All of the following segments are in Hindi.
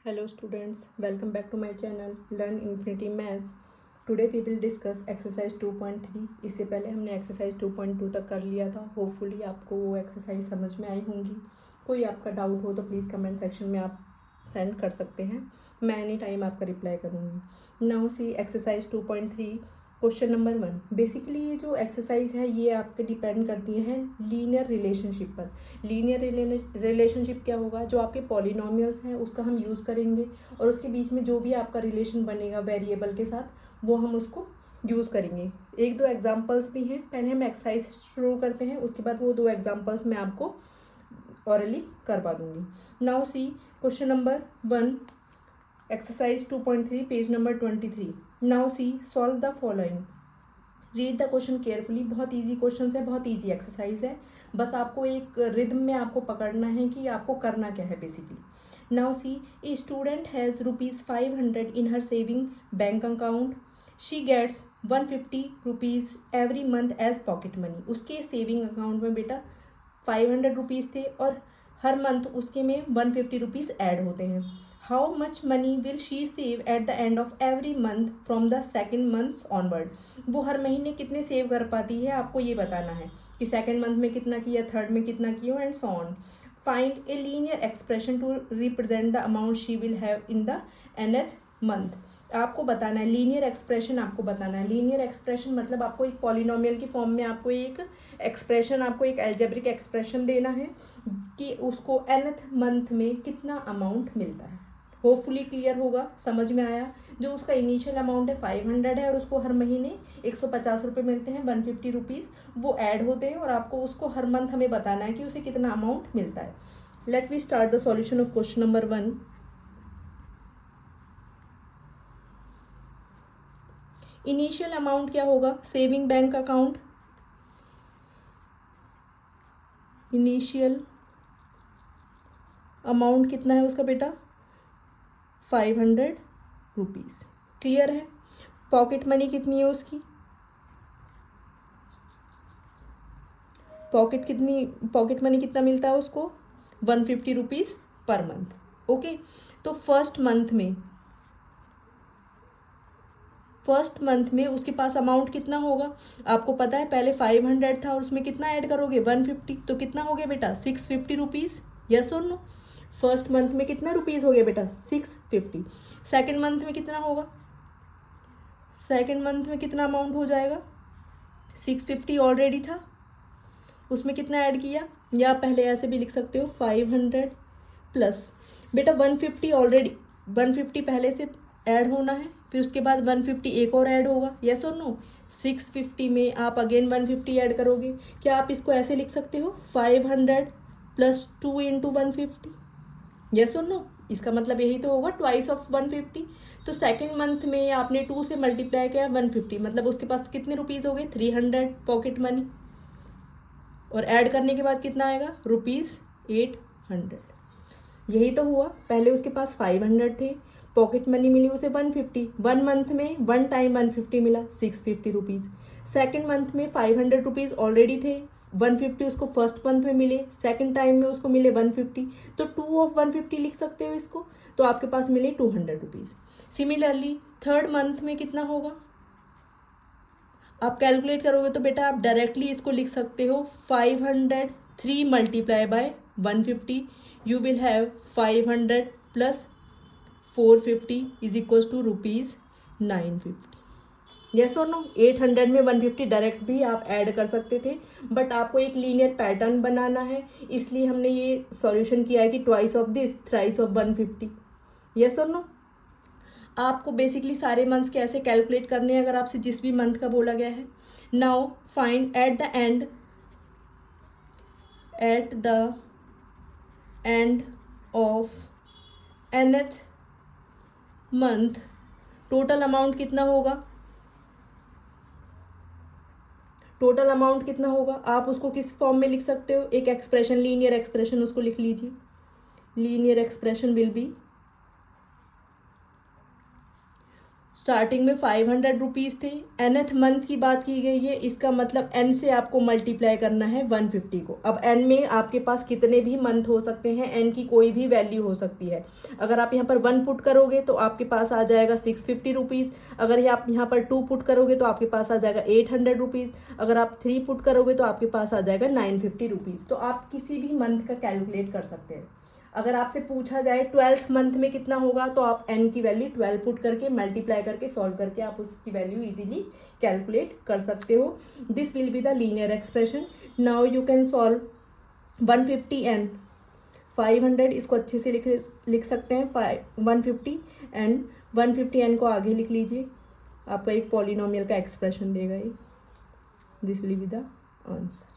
Hello students, welcome back to my channel Learn Infinity Maths. Today we will discuss exercise 2.3. इससे पहले हमने एक्सरसाइज 2.2 तक कर लिया था. होपफुली आपको वो एक्सरसाइज समझ में आई होंगी. कोई आपका डाउट हो तो प्लीज़ कमेंट सेक्शन में आप सेंड कर सकते हैं. मैं एनी टाइम आपका रिप्लाई करूँगी. Now see exercise 2.3 question number 1. Basically ये जो एक्सरसाइज है ये आपके डिपेंड करती है लीनियर रिलेशनशिप पर. लीनियर रिलेशनशिप क्या होगा? जो आपके पॉलिनोमियल्स हैं उसका हम यूज़ करेंगे और उसके बीच में जो भी आपका रिलेशन बनेगा वेरिएबल के साथ वो हम उसको यूज़ करेंगे. एक दो एग्जांपल्स भी हैं. पहले हम एक्सरसाइज शुरू करते हैं, उसके बाद वो दो एग्जांपल्स मैं आपको ऑरली करवा दूंगी. Now see question number 1 exercise 2.3 page number 23. Now see solve the following. Read the question carefully. बहुत इजी क्वेश्चन है, बहुत इजी एक्सरसाइज है. बस आपको एक रिदम में आपको पकड़ना है कि आपको करना क्या है basically. Now see a student has ₹500 in her saving bank account. She gets 150 rupees every month as pocket money. उसके सेविंग अकाउंट में बेटा 500 रुपीज़ थे और हर मंथ उसके में 150 रुपीज़ ऐड होते हैं. How much money will she save eight the end of every month from the second months onward. वो हर महीने कितने सेव कर पाती है आपको ये बताना है कि सेकेंड मंथ में कितना किया, थर्ड में कितना किया and so on. Find a linear expression to represent the amount she will have in the nth month. आपको बताना है लीनियर एक्सप्रेशन. आपको बताना है लीनियर एक्सप्रेशन मतलब आपको एक पॉलिनोमियल की फॉर्म में आपको एक एक्सप्रेशन, आपको एक एल्जेब्रिक एक्सप्रेशन देना है कि उसको nth मंथ में कितना अमाउंट मिलता है. होपफुली क्लियर होगा, समझ में आया. जो उसका इनिशियल अमाउंट है 500 है और उसको हर महीने 150 रुपये मिलते हैं, 150 रुपीज़ वो ऐड होते हैं और आपको उसको हर मंथ हमें बताना है कि उसे कितना अमाउंट मिलता है. Let we start the solution of question number 1. Initial amount क्या होगा? Saving bank account. Initial amount कितना है उसका बेटा? 500 रुपीज़. क्लियर है. पॉकेट मनी कितनी है उसकी? पॉकेट मनी कितना मिलता है उसको? 150 रुपीज़ पर मंथ. ओके. तो फर्स्ट मंथ में उसके पास अमाउंट कितना होगा आपको पता है. पहले 500 था और उसमें कितना ऐड करोगे? 150. तो कितना हो गया बेटा? 650 रुपीज़. यस और नो? फर्स्ट मंथ में कितना रुपीज़ हो गया बेटा? 650. सेकेंड मंथ में कितना होगा? सेकेंड मंथ में कितना अमाउंट हो जाएगा? 650 ऑलरेडी था, उसमें कितना ऐड किया, या पहले ऐसे भी लिख सकते हो 500 प्लस बेटा 150 ऑलरेडी. 150 पहले से ऐड होना है, फिर उसके बाद 150 एक और ऐड होगा. यस और नो? 650 में आप अगेन 150 ऐड करोगे. क्या आप इसको ऐसे लिख सकते हो 500 प्लस 2 इंटू 150? यस और नो? इसका मतलब यही तो होगा, ट्वाइस ऑफ 150. तो सेकेंड मंथ में आपने 2 से मल्टीप्लाई किया 150, मतलब उसके पास कितने रुपीज़ हो गए? 300 पॉकेट मनी. और ऐड करने के बाद कितना आएगा? ₹800. यही तो हुआ. पहले उसके पास 500 थे, पॉकेट मनी मिली उसे 150. 1 मंथ में 1 टाइम 150 मिला, 650 रुपीज़. सेकेंड मंथ में 500 रुपीज़ ऑलरेडी थे, 150 उसको फर्स्ट मंथ में मिले, सेकेंड टाइम में उसको मिले 150. तो 2 ऑफ 150 लिख सकते हो इसको. तो आपके पास मिले 200 रुपीज़. सिमिलरली थर्ड मंथ में कितना होगा आप कैलकुलेट करोगे तो बेटा आप डायरेक्टली इसको लिख सकते हो 503 multiply by 150. You will have 500 plus 450 is equals to ₹950. Yes और नो? 800 में 150 डायरेक्ट भी आप ऐड कर सकते थे, बट आपको एक लीनियर पैटर्न बनाना है, इसलिए हमने ये सॉल्यूशन किया है कि twice of this, thrice of 150. Yes और नो? आपको बेसिकली सारे मंथ्स कैसे कैलकुलेट करने हैं अगर आपसे जिस भी मंथ का बोला गया है. Now find at the end of nth month total amount कितना होगा? टोटल अमाउंट कितना होगा आप उसको किस फॉर्म में लिख सकते हो? एक एक्सप्रेशन, लीनियर एक्सप्रेशन उसको लिख लीजिए. Linear expression will be starting में 500 रुपीज़ थे, nth मंथ की बात की गई है, इसका मतलब n से आपको मल्टीप्लाई करना है 150 को। अब n में आपके पास कितने भी मंथ हो सकते हैं, n की कोई भी वैल्यू हो सकती है। अगर आप यहाँ पर 1 पुट करोगे तो आपके पास आ जाएगा 650 रुपीज़। अगर आप यहाँ पर 2 पुट करोगे तो आपके पास आ जाएगा 800 रुपीज़। अगर आप 3 पुट करोगे तो आपके पास आ जाएगा 950 रुपीज़। तो आप किसी भी मंथ का कैलकुलेट कर सकते हैं। अगर आपसे पूछा जाए 12th मंथ में कितना होगा तो आप n की वैल्यू 12 पुट करके मल्टीप्लाई करके सॉल्व करके आप उसकी वैल्यू इजीली कैलकुलेट कर सकते हो। This will be the linear expression. Now you can solve 150n 500, इसको अच्छे से लिख सकते हैं 150 एंड 150n को आगे लिख लीजिए, आपका एक पॉलिनोमियल का एक्सप्रेशन देगा ये। This will be the answer.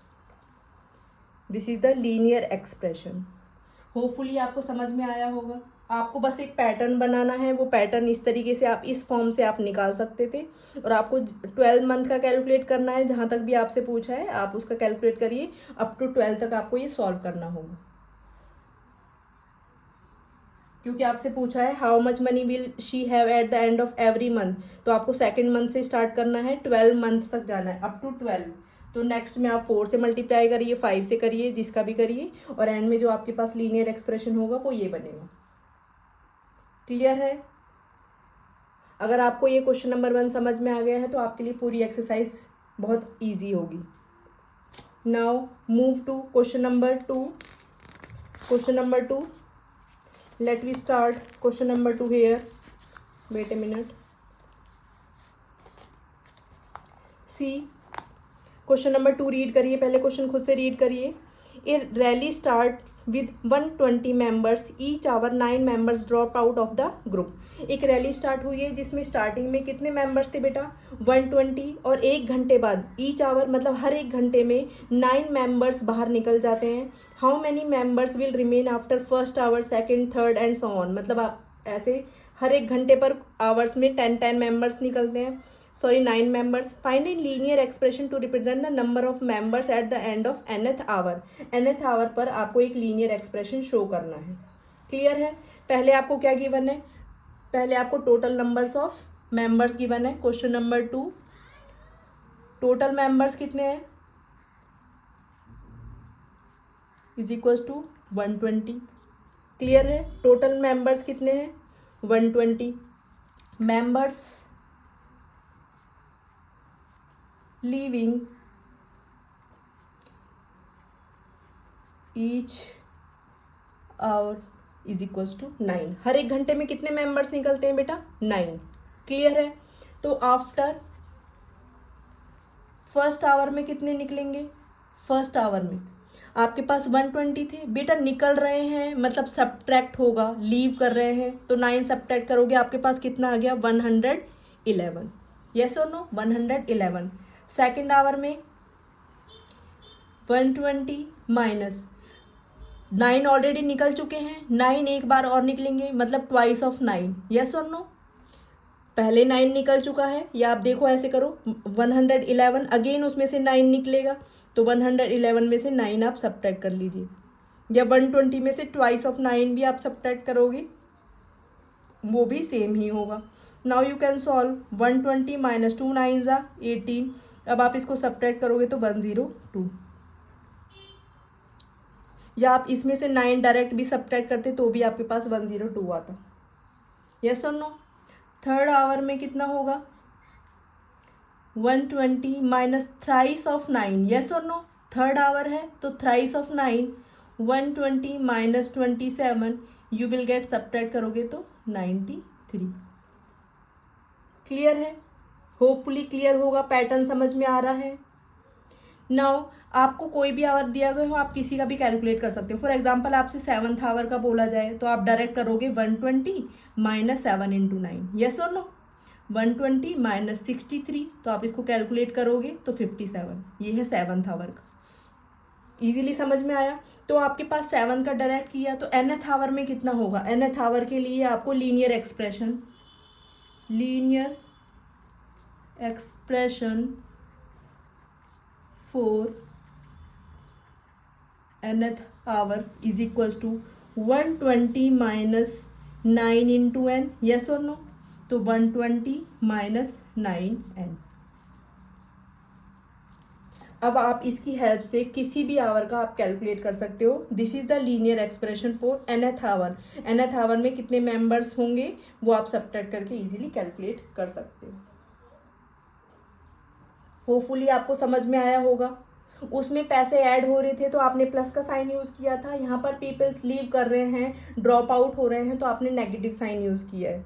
This is the linear expression. Hopefully आपको समझ में आया होगा। आपको बस एक पैटर्न बनाना है, वो पैटर्न इस तरीके से आप इस फॉर्म से आप निकाल सकते थे। और आपको 12 मंथ का कैलकुलेट करना है, जहाँ तक भी आपसे पूछा है आप उसका कैलकुलेट करिए। अप टू 12 तक आपको ये सॉल्व करना होगा, क्योंकि आपसे पूछा है how much money will she have eight the end of every month. तो आपको सेकेंड मंथ से स्टार्ट करना है, 12 मंथ तक जाना है, अप टू 12। तो नेक्स्ट में आप 4 से मल्टीप्लाई करिए, 5 से करिए, जिसका भी करिए, और एंड में जो आपके पास लीनियर एक्सप्रेशन होगा वो ये बनेगा। क्लियर है? अगर आपको ये क्वेश्चन नंबर 1 समझ में आ गया है तो आपके लिए पूरी एक्सरसाइज बहुत ईजी होगी। Now move to question number 2। Question number 2, let we start question number 2 here. Wait a minute. See, question number 2 read करिए, पहले क्वेश्चन खुद से रीड करिए। A rally starts with 120 members, each hour 9 members drop out of the group. एक रैली स्टार्ट हुई है जिसमें स्टार्टिंग में कितने मेंबर्स थे बेटा? 120, और 1 घंटे बाद ईच आवर मतलब हर 1 घंटे में 9 मेंबर्स बाहर निकल जाते हैं। How many members will remain after first hour, second, third and so on. मतलब आप ऐसे हर 1 घंटे पर आवर्स में 10 मेंबर्स निकलते हैं, sorry 9 members. Find a linear expression to represent the number of members at the end of nth hour. nth hour पर आपको एक लीनियर एक्सप्रेशन शो करना है। क्लियर है? पहले आपको क्या गिवन है? पहले आपको total numbers of members given है। क्वेश्चन नंबर 2, टोटल मेंबर्स कितने हैं? Is equals to 120। क्लियर है? टोटल मेंबर्स कितने हैं? 120 members leaving each hour is equals to 9। हर 1 घंटे में कितने मेंबर्स निकलते हैं बेटा? 9। क्लियर है? तो आफ्टर फर्स्ट आवर में कितने निकलेंगे? फर्स्ट आवर में आपके पास 120 थे बेटा, निकल रहे हैं मतलब सब्ट्रैक्ट होगा, लीव कर रहे हैं तो 9 सब्ट्रैक्ट करोगे, आपके पास कितना आ गया? 111। यस और नो? 111। सेकेंड आवर में 120 माइनस 9 ऑलरेडी निकल चुके हैं, 9 एक बार और निकलेंगे मतलब ट्वाइस ऑफ 9। यस और नो? पहले 9 निकल चुका है, या आप देखो ऐसे करो 111 अगेन उसमें से 9 निकलेगा, तो 111 में से 9 आप सब्ट्रैक्ट कर लीजिए, या 120 में से ट्वाइस ऑफ 9 भी आप सब्ट्रैक्ट करोगे, वो भी सेम ही होगा। Now you can solve 120 minus 2 9 ज़ा 18। अब आप इसको सब्ट्रैक्ट करोगे तो 102, या आप इसमें से 9 डायरेक्ट भी सब्ट्रैक्ट करते तो भी आपके पास 102 आता। यस और नो? थर्ड आवर में कितना होगा? 120 माइनस थ्राइस ऑफ 9। यस और नो? थर्ड आवर है तो thrice of 9, 120 minus 27, you will get subtract करोगे तो 93। क्लियर है? होपफुली क्लियर होगा, पैटर्न समझ में आ रहा है। नाउ आपको कोई भी आवर दिया गया हो, आप किसी का भी कैलकुलेट कर सकते हो। फॉर एग्जांपल आपसे 7th आवर का बोला जाए तो आप डायरेक्ट करोगे 120 माइनस 7 इंटू 9। यस और नो? 120 माइनस 63, तो आप इसको कैलकुलेट करोगे तो 57। ये है 7th आवर का। इजीली समझ में आया? तो आपके पास 7 का डायरेक्ट किया तो nth आवर में कितना होगा? nth आवर के लिए आपको linear expression for nth hour is equals to 120 minus 9 into n। yes or no? तो 120 माइनस 9n। अब आप इसकी हेल्प से किसी भी आवर का आप कैलकुलेट कर सकते हो। This is the linear expression for nth hour. nth hour में कितने मेंबर्स होंगे वो आप सब्ट्रैक्ट करके इजीली कैलकुलेट कर सकते हो। होपफुली आपको समझ में आया होगा। उसमें पैसे ऐड हो रहे थे तो आपने प्लस का साइन यूज़ किया था। यहाँ पर पीपल्स लीव कर रहे हैं, ड्रॉप आउट हो रहे हैं, तो आपने नेगेटिव साइन यूज़ किया है।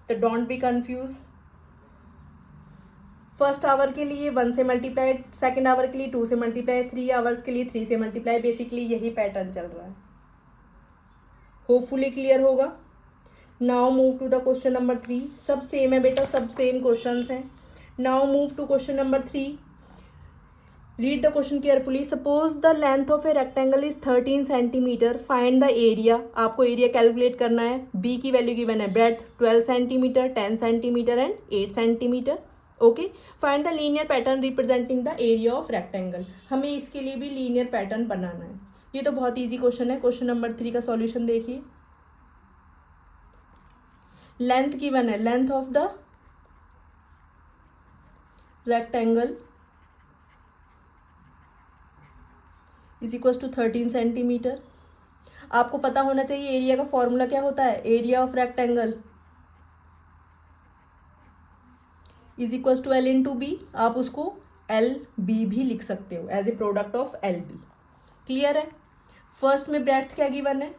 तो don't be confuse. First hour के लिए 1 से मल्टीप्लाई, सेकेंड आवर के लिए 2 से मल्टीप्लाई, 3 आवर्स के लिए 3 से मल्टीप्लाई। बेसिकली यही पैटर्न चल रहा है। होपफुली क्लियर होगा। Now move to the question number 3। सब सेम है बेटा, सब सेम क्वेश्चंस हैं। Now move to question number 3। Read the question carefully. Suppose the length of a rectangle is 13 centimetre, find the area. आपको एरिया कैलकुलेट करना है। बी की वैल्यू गिवन है, breadth 12 centimetre, 10 centimetre and 8 centimetre. Okay, find the linear pattern representing the area of rectangle. हमें इसके लिए भी लीनियर पैटर्न बनाना है। ये तो बहुत ईजी क्वेश्चन है। क्वेश्चन नंबर 3 का सॉल्यूशन देखिए। लेंथ गिवन है, length of the rectangle is equal to 13 centimetre. आपको पता होना चाहिए एरिया का फॉर्मूला क्या होता है। Area of rectangle is equal to L into B. आप उसको एल बी भी लिख सकते हो as a product of L B. Clear है। फर्स्ट में ब्रेड्थ क्या गिवन है,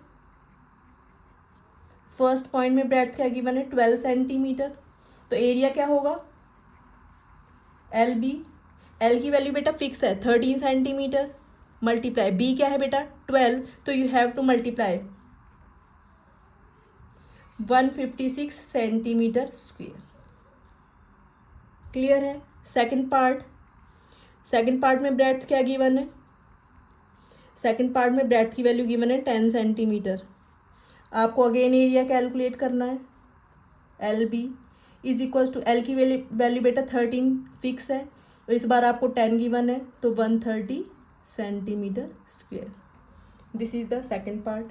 फर्स्ट पॉइंट में ब्रेड्थ क्या गिवन है, 12 सेंटीमीटर। तो एरिया क्या होगा, एल बी। एल की वैल्यू बेटा फिक्स है 13 सेंटीमीटर, मल्टीप्लाई बी क्या है बेटा 12, तो you have to multiply 156 centimetre square. Clear है। सेकंड पार्ट, सेकंड पार्ट में ब्रेड्थ क्या गिवन है, सेकंड पार्ट में ब्रेड्थ की वैल्यू गिवन है 10 सेंटीमीटर। आपको अगेन एरिया कैलकुलेट करना है। L B is equal to, L की वैल्यू बेटा 13 फिक्स है, तो इस बार आपको 10 गिवन है, तो 130 centimetre square. This is the second part.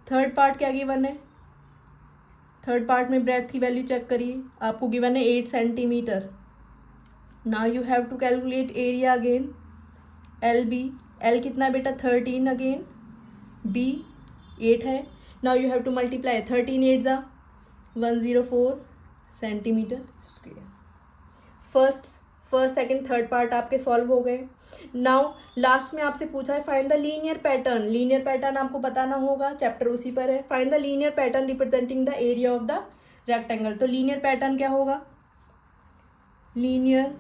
Third part क्या गिवन है, थर्ड पार्ट में ब्रेड्थ की वैल्यू चेक करिए, आपको गिवन है 8 centimetre. Now you have to calculate area again. L B, L कितना बेटा 13 अगेन, बी 8 है। Now you have to multiply 13 8 जा 104 centimetre square. First second third part आपके सॉल्व हो गए। नाउ लास्ट में आपसे पूछा है find the linear pattern. Linear pattern आपको बताना होगा, चैप्टर उसी पर है। Find the linear pattern representing the area of the rectangle. तो लीनियर पैटर्न क्या होगा, लीनियर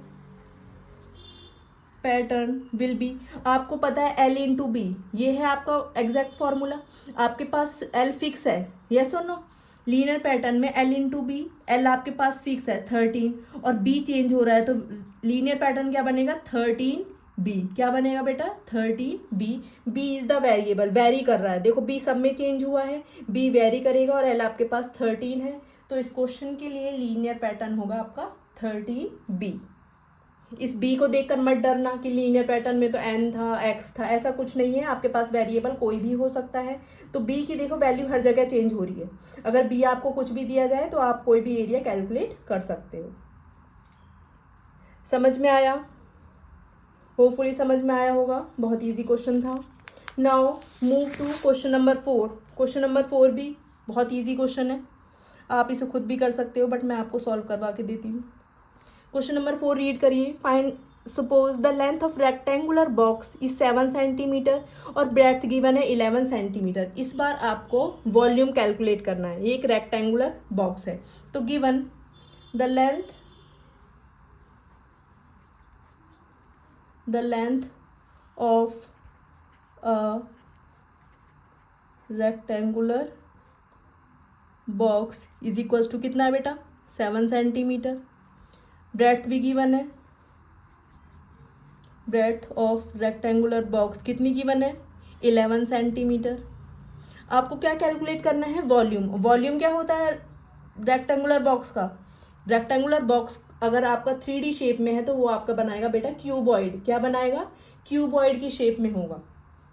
पैटर्न विल बी, आपको पता है एल इंटू बी, ये है आपका एग्जैक्ट फॉर्मूला। आपके पास एल फिक्स है, यस और नो। लीनियर पैटर्न में एल इंटू बी, एल आपके पास फिक्स है 13 और बी चेंज हो रहा है, तो लीनियर पैटर्न क्या बनेगा 13 बी। क्या बनेगा बेटा 13 B. B is the variable, vary कर रहा है, देखो बी सब में चेंज हुआ है, बी वेरी करेगा और एल आपके पास 13 है, तो इस क्वेश्चन के लिए लीनियर पैटर्न होगा आपका 13 बी। इस बी को देखकर मत डरना कि लीनियर पैटर्न में तो एन था एक्स था, ऐसा कुछ नहीं है। आपके पास वेरिएबल कोई भी हो सकता है, तो बी की देखो वैल्यू हर जगह चेंज हो रही है। अगर बी आपको कुछ भी दिया जाए तो आप कोई भी एरिया कैलकुलेट कर सकते हो। समझ में आया, होपफुली समझ में आया होगा, बहुत ईजी क्वेश्चन था। Now move to question number 4। Question number 4 भी बहुत ईजी क्वेश्चन है, आप इसे खुद भी कर सकते हो, बट मैं आपको सॉल्व करवा के देती हूँ। क्वेश्चन नंबर 4 रीड करिए। Find, suppose the length of rectangular box is 7 centimetre और ब्रेड्थ गिवन है 11 सेंटीमीटर। इस बार आपको वॉल्यूम कैलकुलेट करना है। ये एक रेक्टेंगुलर बॉक्स है, तो given the length of a rectangular box is equals to कितना है बेटा 7 सेंटीमीटर। ब्रेड्थ भी गिवन है, ब्रेड्थ ऑफ रेक्टेंगुलर बॉक्स कितनी गिवन है 11 सेंटीमीटर। आपको क्या कैलकुलेट करना है, वॉल्यूम। वॉल्यूम क्या होता है रेक्टेंगुलर बॉक्स का, रेक्टेंगुलर बॉक्स अगर आपका 3D शेप में है तो वो आपका बनाएगा बेटा क्यूबॉइड। क्या बनाएगा, क्यूबॉइड की शेप में होगा,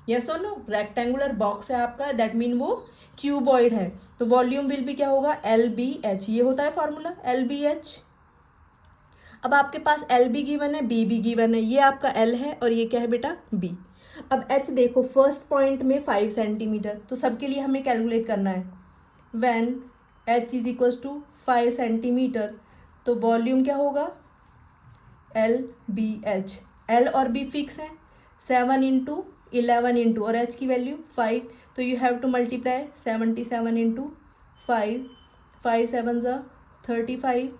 यस और नो। रेक्टेंगुलर बॉक्स है आपका, दैट मीन वो क्यूबॉइड है तो वॉल्यूम विल भी क्या होगा, LBH, ये होता है फॉर्मूला LBH। अब आपके पास L भी गिवन है, B भी गिवन है, ये आपका L है और ये क्या है बेटा B। अब H देखो फर्स्ट पॉइंट में 5 सेंटीमीटर, तो सबके लिए हमें कैलकुलेट करना है। When H is equal to 5 centimetre तो वॉल्यूम क्या होगा LBH। L और B फिक्स है, 7 इंटू 11 इंटू और H की वैल्यू 5, तो you have to multiply 77 into 5, 5 7 ज़ा 35,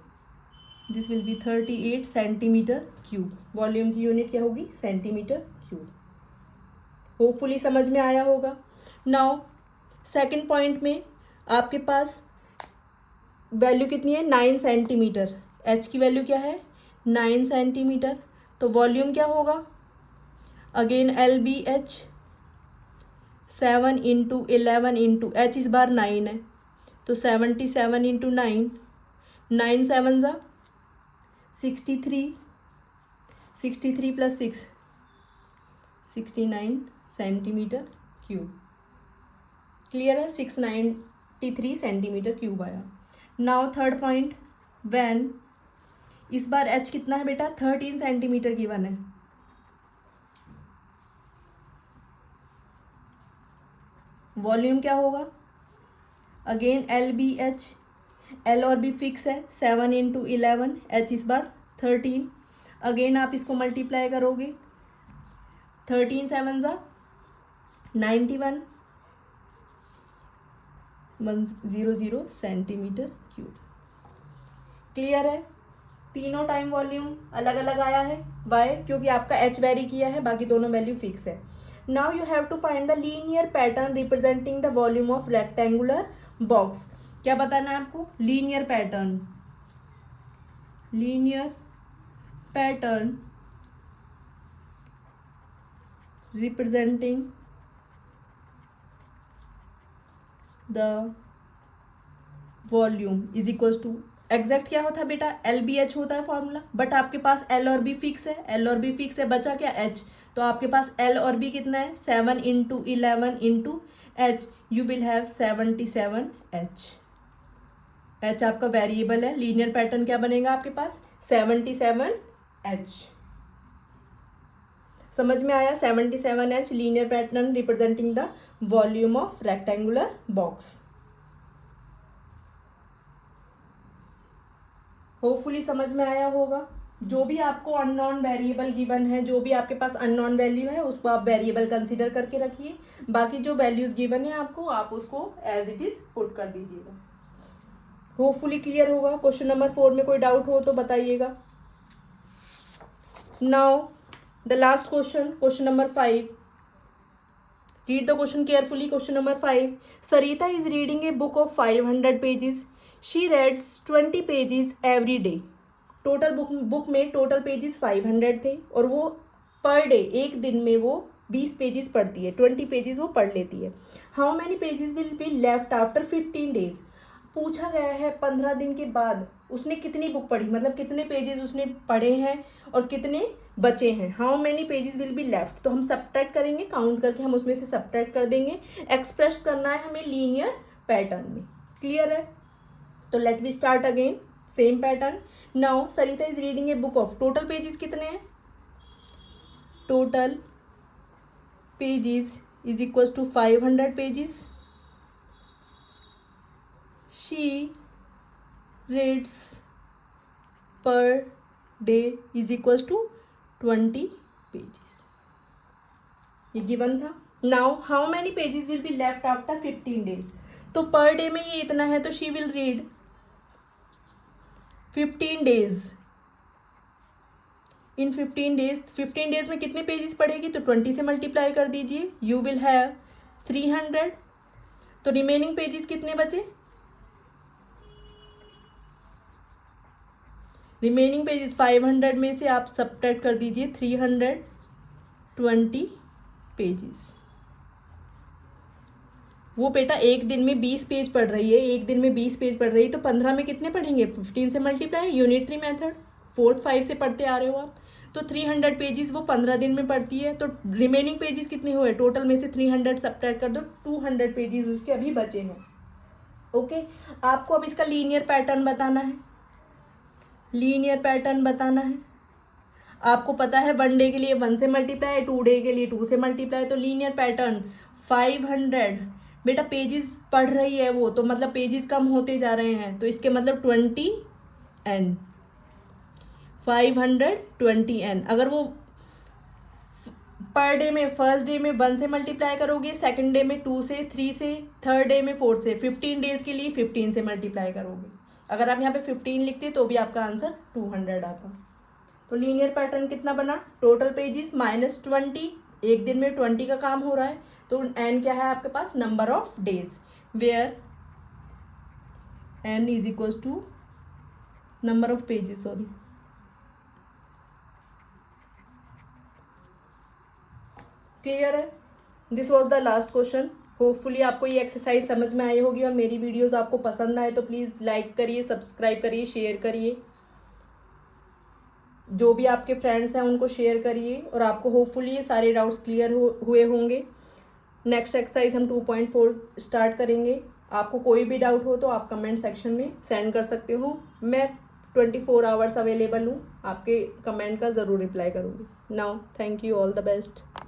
this will be 38 centimetre cube. Volume की यूनिट क्या होगी, सेंटीमीटर क्यूब। होपफुली समझ में आया होगा। नाउ सेकंड पॉइंट में आपके पास वैल्यू कितनी है, 9 सेंटीमीटर, H की वैल्यू क्या है 9 सेंटीमीटर, तो वॉल्यूम क्या होगा again LBH, 7 into 11 into H इस बार 9 है तो 77 इंटू 9, 9 7 ज़ा 63, 63 प्लस 6 69 सेंटीमीटर क्यूब। क्लियर है, 693 सेंटीमीटर क्यूब आया। नाउ थर्ड पॉइंट, व्हेन इस बार H कितना है बेटा 13 सेंटीमीटर गिवन है, वॉल्यूम क्या होगा अगेन LBH, L और B फिक्स है, 7 इंटू 11, H इस बार 13, अगेन आप इसको मल्टीप्लाई करोगे 13 7 ज़ा 91, 100 सेंटीमीटर क्यूब। क्लियर है, तीनों टाइम वॉल्यूम अलग अलग आया है, वाई क्योंकि आपका H वेरी किया है, बाकी दोनों वैल्यू फिक्स है। Now you have to find the linear pattern representing the volume of rectangular box. क्या बताना है आपको, linear pattern, linear pattern representing the volume is equal to, exact क्या होता है बेटा LBH होता है फॉर्मूला, बट आपके पास L और B फिक्स है, L और B फिक्स है, बचा क्या H, तो आपके पास L और B कितना है 7 into 11 into H, you will have 77 H। H आपका वेरिएबल है, लीनियर पैटर्न क्या बनेगा आपके पास 77 H। समझ में आया, 77 H linear pattern representing the volume of rectangular box. Hopefully समझ में आया होगा। जो भी आपको अननोन वेरिएबल गिवन है, जो भी आपके पास अननोन वैल्यू है उसको आप वेरिएबल कंसीडर करके रखिए, बाकी जो वैल्यूज गिवन है आपको, आप उसको एज इट इज पुट कर दीजिएगा। होपफुली क्लियर होगा। क्वेश्चन नंबर 4 में कोई डाउट हो तो बताइएगा। Now the last question, question number 5, read the question carefully. Question number 5, Sarita is reading a book of 500 pages, she reads 20 pages every day. Total book में टोटल पेजेस 500 थे और वो पर डे एक दिन में वो 20 पेजेस पढ़ती है, 20 पेजेस वो पढ़ लेती है। How many pages will be left after 15 days. पूछा गया है 15 दिन के बाद उसने कितनी बुक पढ़ी, मतलब कितने पेजेस उसने पढ़े हैं और कितने बचे हैं। How many pages will be left, तो हम सब्ट्रैक्ट करेंगे, काउंट करके हम उसमें से सब्ट्रैक्ट कर देंगे। एक्सप्रेस करना है हमें लीनियर पैटर्न में। क्लियर है, तो let we start again same pattern. Now Sarita is reading a book of, total pages कितने हैं, total pages is equal to 500 pages, she reads per day is equal to 20 pages, ये गिवन था। Now how many pages will be left after 15 days, तो पर डे में ये इतना है तो she will read 15 days, in 15 days, 15 days में कितने पेजेस पढ़ेगी, तो 20 से मल्टीप्लाई कर दीजिए, यू विल हैव 300। तो रिमेनिंग पेजेस कितने बचे, रिमेनिंग पेजेस 500 में से आप सब्ट्रैक्ट कर दीजिए 320 पेजेस। वो बेटा एक दिन में 20 पेज पढ़ रही है, एक दिन में 20 पेज पढ़ रही है, तो 15 में कितने पढ़ेंगे, 15 से मल्टीप्लाई, यूनिटरी मेथड। फोर्थ 5 से पढ़ते आ रहे हो आप, तो 300 पेजेस वो 15 दिन में पढ़ती है, तो रिमेनिंग पेजेस कितने हुए, टोटल में से 300 सब्ट्रैक्ट कर दो, 200 पेजेस उसके अभी बचे हैं। ओके, आपको अब इसका लीनियर पैटर्न बताना है, लीनियर पैटर्न बताना है। आपको पता है 1 डे के लिए 1 से मल्टीप्लाई, 2 डे के लिए 2 से मल्टीप्लाई, तो लीनियर पैटर्न 500। बेटा पेजेस पढ़ रही है वो, तो मतलब पेजेस कम होते जा रहे हैं, तो इसके मतलब 20n, 520n। अगर वो पर डे में फर्स्ट डे में 1 से मल्टीप्लाई करोगे, सेकंड डे में 2 से, 3 से, थर्ड डे में 4 से, 15 डेज के लिए 15 से मल्टीप्लाई करोगे। अगर आप यहाँ पे 15 लिखते तो भी आपका आंसर 200 आता। तो लीनियर पैटर्न कितना बना, टोटल पेजेस -20, एक दिन में 20 का काम हो रहा है, तो n क्या है आपके पास, number of days, where n is equal to number of pages, sorry. Clear है? This was the last question. Hopefully आपको ये एक्सरसाइज समझ में आई होगी, और मेरी वीडियोस आपको पसंद आए तो प्लीज़ लाइक करिए, सब्सक्राइब करिए, शेयर करिए, जो भी आपके फ्रेंड्स हैं उनको शेयर करिए, और आपको होपफुली ये सारे डाउट्स क्लियर हुए होंगे। नेक्स्ट एक्सरसाइज हम 2.4 स्टार्ट करेंगे। आपको कोई भी डाउट हो तो आप कमेंट सेक्शन में सेंड कर सकते हो, मैं 24 आवर्स अवेलेबल हूँ, आपके कमेंट का ज़रूर रिप्लाई करूँगी। Now thank you, all the best.